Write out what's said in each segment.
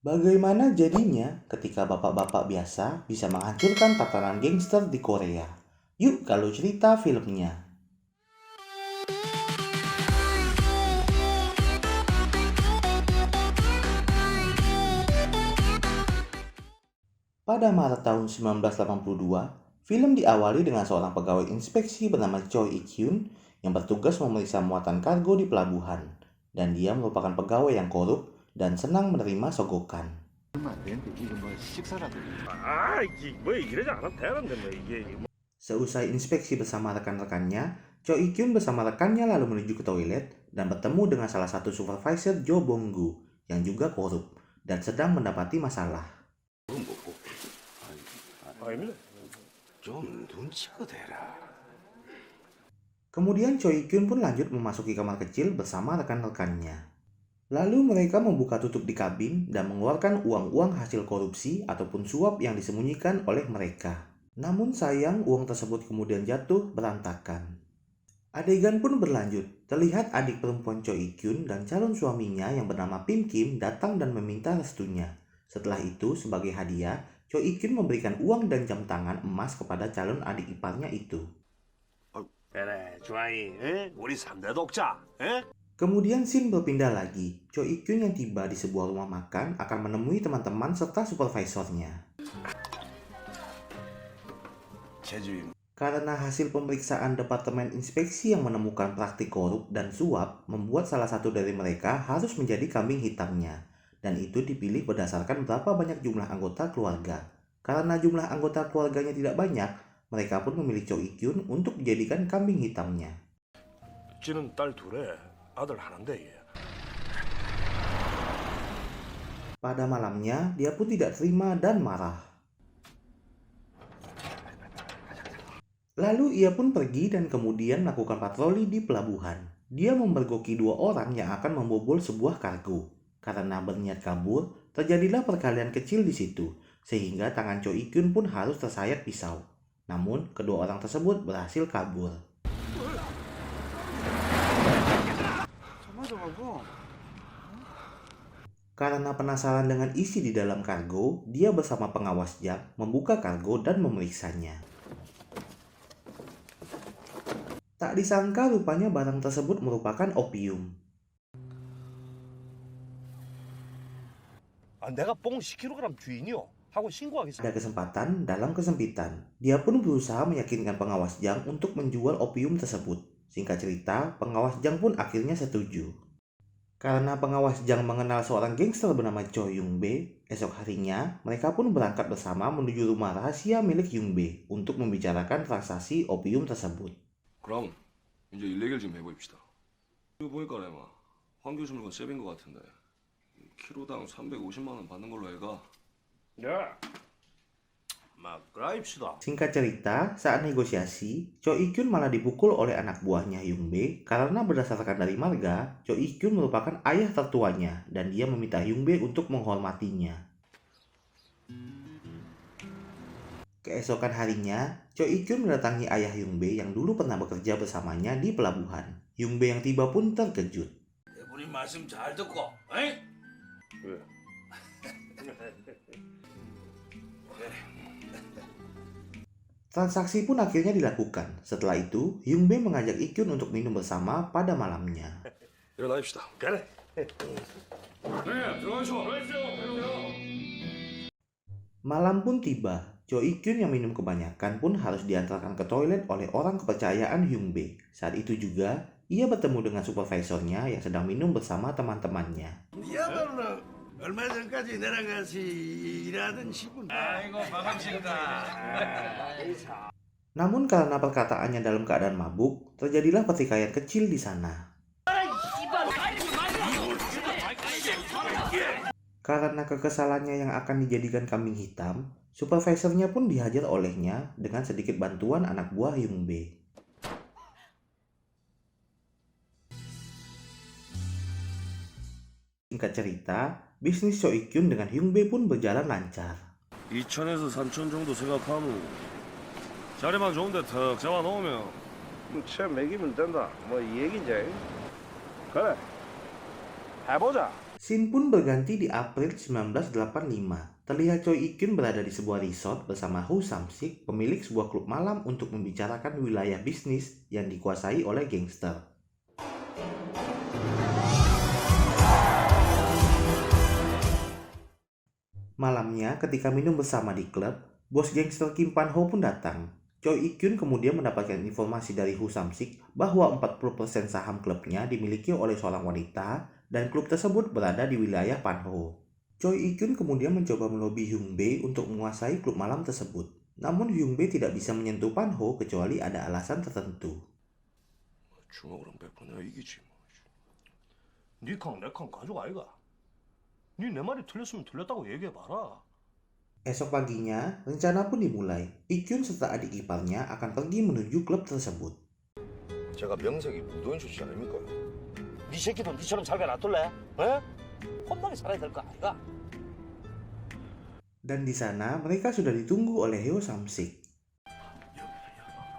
Bagaimana jadinya ketika bapak-bapak biasa bisa menghancurkan tatanan gangster di Korea? Yuk kalau cerita filmnya. Pada Maret tahun 1982, film diawali dengan seorang pegawai inspeksi bernama Choi Ik-hyun yang bertugas memeriksa muatan kargo di pelabuhan. Dan dia merupakan pegawai yang korup dan senang menerima sogokan. 얼마 안 되는데 이거 뭐 식사라도 이게 뭐 이러지 않아도 되는데 뭐 이게 Seusai inspeksi bersama rekan-rekannya, Cho Ik-hyun bersama rekannya lalu menuju ke toilet dan bertemu dengan salah satu supervisor Jo Bong-gu yang juga korup dan sedang mendapati masalah. 먹고 아닙니다. 좀 눈치껏 해라. Kemudian Cho Ik-hyun pun lanjut memasuki kamar kecil bersama rekan-rekannya. Lalu mereka membuka tutup di kabin dan mengeluarkan uang-uang hasil korupsi ataupun suap yang disembunyikan oleh mereka. Namun sayang uang tersebut kemudian jatuh berantakan. Adegan pun berlanjut. Terlihat adik perempuan Cho Ik-hyun dan calon suaminya yang bernama Pim Kim datang dan meminta restunya. Setelah itu, sebagai hadiah, Cho Ik-hyun memberikan uang dan jam tangan emas kepada calon adik iparnya itu. 그래 주아이 우리 3대 독자 Kemudian scene berpindah lagi. Cho Ik-hyun yang tiba di sebuah rumah makan akan menemui teman-teman serta supervisornya. 제주임 Karena hasil pemeriksaan Departemen Inspeksi yang menemukan praktik korup dan suap membuat salah satu dari mereka harus menjadi kambing hitamnya. Dan itu dipilih berdasarkan berapa banyak jumlah anggota keluarga. Karena jumlah anggota keluarganya tidak banyak, mereka pun memilih Cho Ik-hyun untuk dijadikan kambing hitamnya. 지는 딸 둘에 아들 하나인데 얘. Pada malamnya, dia pun tidak terima dan marah. Lalu ia pun pergi dan kemudian melakukan patroli di pelabuhan. Dia memergoki dua orang yang akan membobol sebuah kargo. Karena berniat kabur, terjadilah perkelahian kecil di situ, sehingga tangan Cho Ik-hyun pun harus tersayat pisau. Namun, kedua orang tersebut berhasil kabur. Karena penasaran dengan isi di dalam kargo, dia bersama pengawas Jack membuka kargo dan memeriksanya. Tak disangka rupanya barang tersebut merupakan opium. 내가 뽕 10kg 주인이요 하고 신고하겠습니다. Ada kesempatan dalam kesempitan. Dia pun berusaha meyakinkan pengawas Jang untuk menjual opium tersebut. Singkat cerita, pengawas Jang pun akhirnya setuju. Karena pengawas Jang mengenal seorang gangster bernama Cho Yung-bae, esok harinya mereka pun berangkat bersama menuju rumah rahasia milik Yung-bae untuk membicarakan transaksi opium tersebut. 그럼 이제 일 얘기를 좀 해봅시다. 이거 보니까 내마 황 교수물건 셉인 것 같은데 키로당 350만 원 받는 걸로 해가. 막 그라입시다. Singkat cerita, saat negosiasi, Cho Ik-hyun malah dipukul oleh anak buahnya Yung-bae karena berdasarkan dari marga, Cho Ik-hyun merupakan ayah tertuanya dan dia meminta Yung-bae untuk menghormatinya. Keesokan harinya, Cho Ik-hyun mendatangi ayah Yung-bae yang dulu pernah bekerja bersamanya di pelabuhan. Yung-bae yang tiba pun terkejut. 우리 말씀 잘 듣고 에이? Transaksi pun akhirnya dilakukan. Setelah itu, Yung-bae mengajak Ik-hyun untuk minum bersama pada malamnya. 일어나십시다. 그래. 네, 들어가시오. Malam pun tiba. Cho Ik-hyun yang minum kebanyakan pun harus diantarkan ke toilet oleh orang kepercayaan Yung-bae. Saat itu juga, ia bertemu dengan supervisornya yang sedang minum bersama teman-temannya. 니야말로 얼마 전까지 나랑 같이 일하던 친구. 아이고 반갑습니다. Namun karena perkataannya dalam keadaan mabuk, terjadilah pertikaian kecil di sana. Karena kekesalannya yang akan dijadikan kambing hitam, supervisornya pun dihajar olehnya dengan sedikit bantuan anak buah Yung-bae. Singkat cerita, bisnis Cho Ik-hyun dengan Yung-bae pun berjalan lancar. 2천에서 3천 정도 생각하고 자리만 좋은데 턱 잡아놓으면 채 먹이면 된다. 뭐 이 얘기지. 그래. 해보자. Scene pun berganti di April 1985. Terlihat Choi Ik-kyun berada di sebuah resort bersama Ho Sam-sik, pemilik sebuah klub malam untuk membicarakan wilayah bisnis yang dikuasai oleh gangster. Malamnya, ketika minum bersama di klub, bos gangster Kim Pan-ho pun datang. Choi Ik-kyun kemudian mendapatkan informasi dari Ho Sam-sik bahwa 40% saham klubnya dimiliki oleh seorang wanita dan klub tersebut berada di wilayah Pan-ho. Choi Ik-kyun kemudian mencoba melobi Hyung-bae untuk menguasai klub malam tersebut. Namun Hyung-bae tidak bisa menyentuh Pan-ho kecuali ada alasan tertentu. 주먹으로 100% 내가 이기지 뭐. 니캉내캉 가족 아이가. 니 내 말이 틀렸으면 틀렸다고 얘기해봐라. Esok paginya, rencana pun dimulai. Ik-kyun serta adik iparnya akan pergi menuju klub tersebut. 제가 명색이 무도인 출신 아닙니까? 니 새끼도 니처럼 살게 놔둘래? 에? 혼나게 살아야 될 거 아이가? Dan di sana, mereka sudah ditunggu oleh Ho Sam-sik.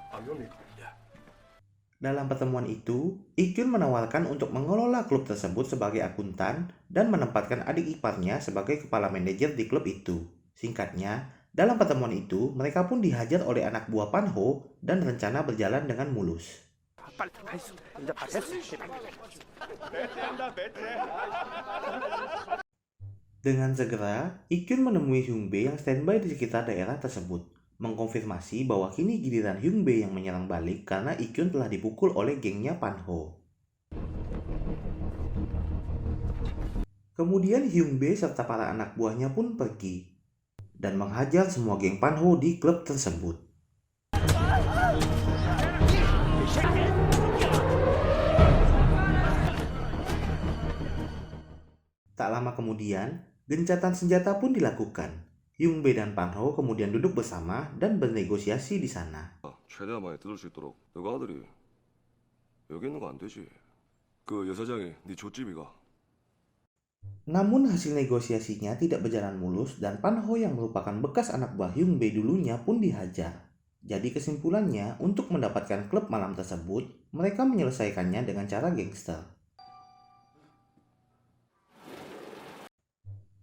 아 위험해. Dalam pertemuan itu, Ik-kyun menawarkan untuk mengelola klub tersebut sebagai akuntan dan menempatkan adik iparnya sebagai kepala manajer di klub itu. Singkatnya, dalam pertemuan itu, mereka pun dihajar oleh anak buah Pan-ho dan rencana berjalan dengan mulus. Dengan segera, Ik-kyun menemui Hyung-bae yang standby di sekitar daerah tersebut, mengkonfirmasi bahwa kini giliran Hyung-bae yang menyerang balik karena Ik-kyun telah dipukul oleh gengnya Pan-ho. Kemudian Hyung-bae serta para anak buahnya pun pergi dan menghajar semua geng Pan-ho di klub tersebut. Tak lama kemudian, gencatan senjata pun dilakukan. Hyung-bae dan Pan-ho kemudian duduk bersama dan bernegosiasi di sana. 최대한 많이 뜯을 수 있도록 너가 아들이 여기 있는 거 안 되지. 그 여사장이 네 족집이가. Namun hasil negosiasinya tidak berjalan mulus dan Pan-ho yang merupakan bekas anak buah Hyung-bae dulunya pun dihajar. Jadi kesimpulannya, untuk mendapatkan klub malam tersebut, mereka menyelesaikannya dengan cara gangster.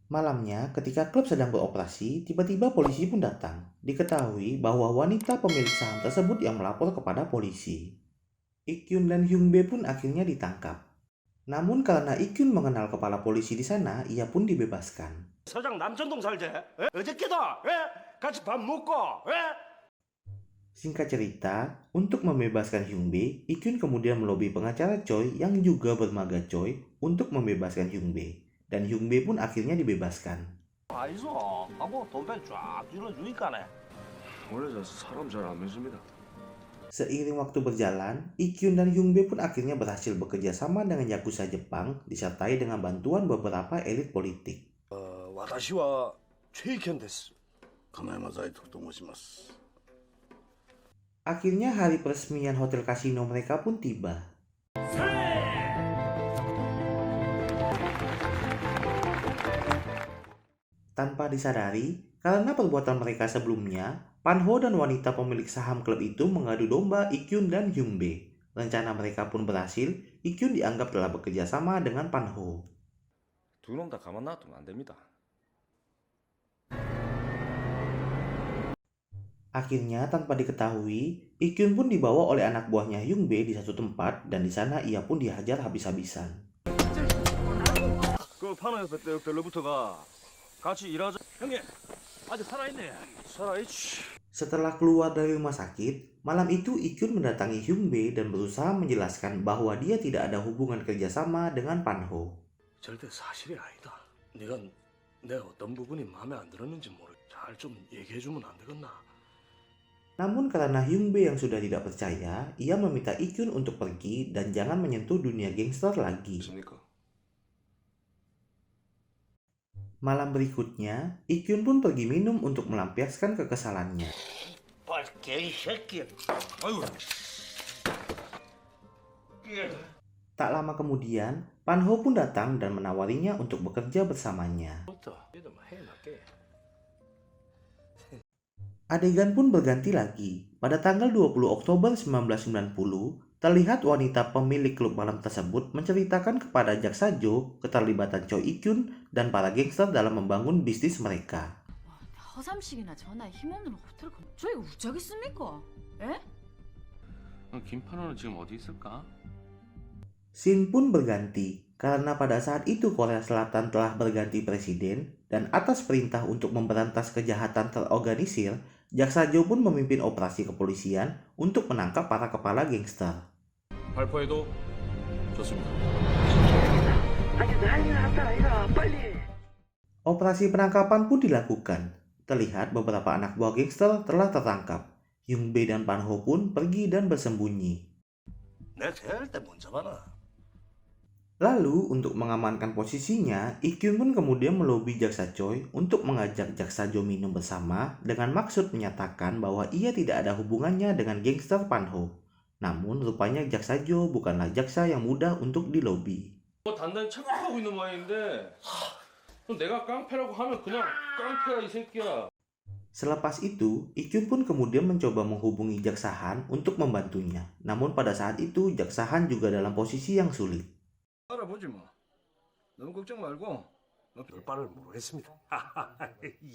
Malamnya, ketika klub sedang beroperasi, tiba-tiba polisi pun datang. Diketahui bahwa wanita pemilik saham tersebut yang melapor kepada polisi. Ik-kyun dan Hyung-bae pun akhirnya ditangkap. Namun karena Ik-kyun mengenal kepala polisi di sana, ia pun dibebaskan. 서장 남천동 살제? 어저께도 같이 밥 먹고. Singkat cerita, untuk membebaskan Hyung-bae, Ik-kyun kemudian melobi pengacara Choi yang juga bermaga Choi untuk membebaskan Hyung-bae. Dan Hyung-bae pun akhirnya dibebaskan. 아이소, 아뭐 돈백 쫙 줄여주니까네. 원래 저 사람 잘 안 믿습니다. Seiring waktu berjalan, Ik-kyun dan Hyung-bae pun akhirnya berhasil bekerja sama dengan Yakuza Jepang, disertai dengan bantuan beberapa elit politik. 私はチェイケンです. 金山財徳と申します。 Akhirnya hari peresmian hotel kasino mereka pun tiba. Tanpa disadari, karena perbuatan mereka sebelumnya, Pan-ho dan wanita pemilik saham klub itu mengadu domba Ik-kyun dan Hyung-bae. Rencana mereka pun berhasil. Ik-kyun dianggap telah bekerja sama dengan Pan-ho. 두 놈 다 가만 놔두면 안 됩니다. Akhirnya, tanpa diketahui, Ik-kyun pun dibawa oleh anak buahnya Hyung-bae di satu tempat dan di sana ia pun dihajar habis-habisan. 그 파노 옆에 벨로부터가 같이 일하자. 형님, 아직 살아있네. 살아있지. Setelah keluar dari rumah sakit, malam itu Ik-kyun mendatangi Hyung-bae dan berusaha menjelaskan bahwa dia tidak ada hubungan kerjasama dengan Pan-ho. 절대 사실이 아니다. 네가 내 어떤 부분이 마음에 안 들었는지 모르. 잘 좀 얘기해주면 안 되겠나? Namun karena Hyung-bae yang sudah tidak percaya, ia meminta Ik-kyun untuk pergi dan jangan menyentuh dunia gangster lagi. 있습니까? Malam berikutnya, Ik-kyun pun pergi minum untuk melampiaskan kekesalannya. Tak lama kemudian, Pan-ho pun datang dan menawarinya untuk bekerja bersamanya. Adegan pun berganti lagi. Pada tanggal 20 Oktober 1990, Terlihat wanita pemilik klub malam tersebut menceritakan kepada jaksa Jo keterlibatan Choi Ik-yun dan para gangster dalam membangun bisnis mereka. 허삼식이나 전화에 힘없는 호텔 저희가 우짜겠습니까? 에? 김판호는 지금 어디 있을까? Scene pun berganti karena pada saat itu Korea Selatan telah berganti presiden dan atas perintah untuk memberantas kejahatan terorganisir, jaksa Jo pun memimpin operasi kepolisian untuk menangkap para kepala gangster. 발포해도 좋습니다. Operasi penangkapan pun dilakukan. Terlihat beberapa anak buah gangster telah tertangkap. Hyung Bae dan Pan Ho pun pergi dan bersembunyi. 내가 제할 때 먼저 봐라. Lalu untuk mengamankan posisinya, Ik-yun pun kemudian melobi jaksa Choi untuk mengajak jaksa Jo minum bersama dengan maksud menyatakan bahwa ia tidak ada hubungannya dengan gangster Pan Ho. Namun rupanya jaksa Jo bukanlah jaksa yang mudah untuk dilobi. 단단히 착각하고 있는 모양인데 내가 깡패라고 하면 그냥 깡패야 이 새끼야. Selepas itu, Ik-yun pun kemudian mencoba menghubungi jaksa Han untuk membantunya. Namun pada saat itu, jaksa Han juga dalam posisi yang sulit. 알아보지 뭐. 너무 걱정 말고. 별바를 모르겠습니다.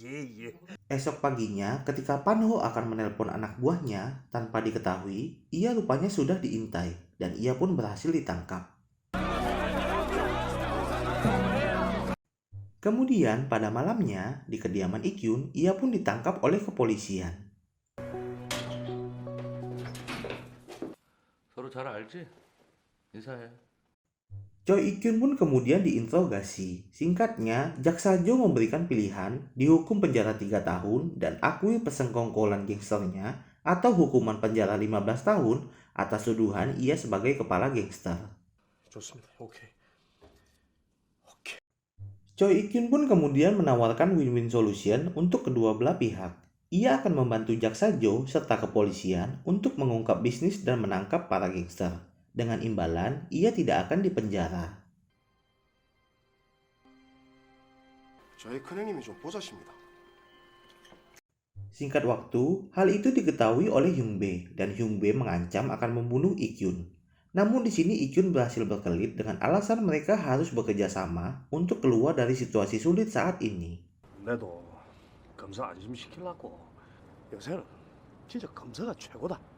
예. Esok paginya, ketika Pan Ho akan menelpon anak buahnya, tanpa diketahui, ia rupanya sudah diintai, dan ia pun berhasil ditangkap. Kemudian, pada malamnya, di kediaman Ik-yun, ia pun ditangkap oleh kepolisian. 서로 잘 알지? 인사해. Choi Ik-yun pun kemudian diinterogasi. Singkatnya, jaksa Jo memberikan pilihan dihukum penjara 3 tahun dan akui persengkongkolan gangsternya atau hukuman penjara 15 tahun atas tuduhan ia sebagai kepala gangster. 좋습니다. 오케이. Choi Ik-yun pun kemudian menawarkan win-win solution untuk kedua belah pihak. Ia akan membantu jaksa Jo serta kepolisian untuk mengungkap bisnis dan menangkap para gangster. Dengan imbalan, ia tidak akan dipenjara. 저희 큰형님이 좀 보자십니다. Singkat waktu, hal itu diketahui oleh Hyung Bae dan Hyung Bae mengancam akan membunuh Ik-yun. Namun di sini Ik-yun berhasil berkelit dengan alasan mereka harus bekerja sama untuk keluar dari situasi sulit saat ini. 내도 검사 안심시키려고. 요새는 진짜 검사가 최고다.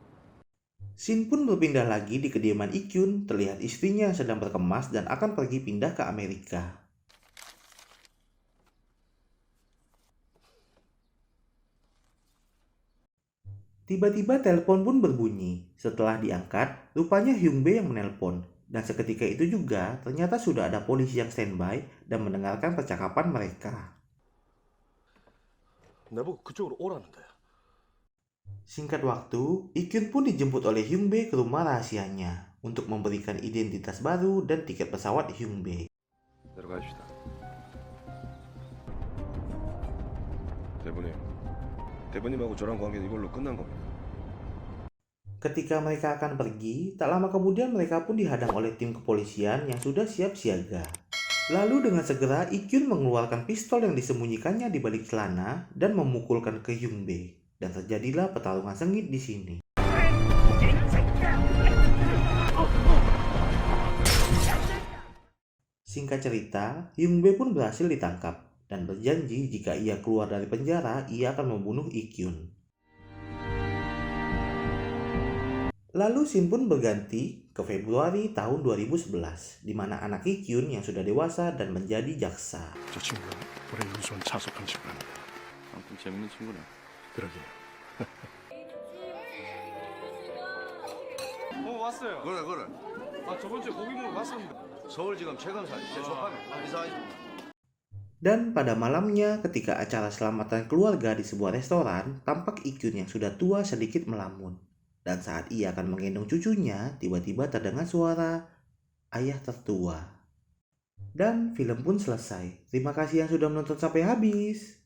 Shin pun berpindah lagi di kediaman Ik-yun, terlihat istrinya yang sedang berkemas dan akan pergi pindah ke Amerika. Tiba-tiba telepon pun berbunyi. Setelah diangkat, rupanya Hyung Bae yang menelpon. Dan seketika itu juga, ternyata sudah ada polisi yang standby dan mendengarkan percakapan mereka. 내보고 그쪽으로 오라는데. Singkat waktu, Ik-yun pun dijemput oleh Hyung Bae ke rumah rahasianya untuk memberikan identitas baru dan tiket pesawat Hyung Bae. 내려가십시다. 대부님하고 저랑 관계는 이걸로 끝난 겁니다. Ketika mereka akan pergi, tak lama kemudian mereka pun dihadang oleh tim kepolisian yang sudah siap siaga. Lalu dengan segera Ik-yun mengeluarkan pistol yang disembunyikannya di balik celana dan memukulkan ke Hyung Bae. Dan terjadilah pertarungan sengit di sini. Singkat cerita, Hyung Bae pun berhasil ditangkap dan berjanji jika ia keluar dari penjara, ia akan membunuh Ik-yun. Lalu scene pun berganti ke Februari tahun 2011, di mana anak Ik-yun yang sudah dewasa dan menjadi jaksa. 저 친구가 올해 유수원 차석한 친구랍니다. 아무튼 재밌는 친구네. 그러게요. 왔어요. 그래. 저번 주에 고기 먹으러 갔었는데. 서울지검 최검사 제 조카네. 이사하십니다. Dan pada malamnya ketika acara selamatan keluarga di sebuah restoran, tampak Ik-yun yang sudah tua sedikit melamun. Dan saat ia akan menggendong cucunya, tiba-tiba terdengar suara ayah tertua. Dan film pun selesai. Terima kasih yang sudah menonton sampai habis.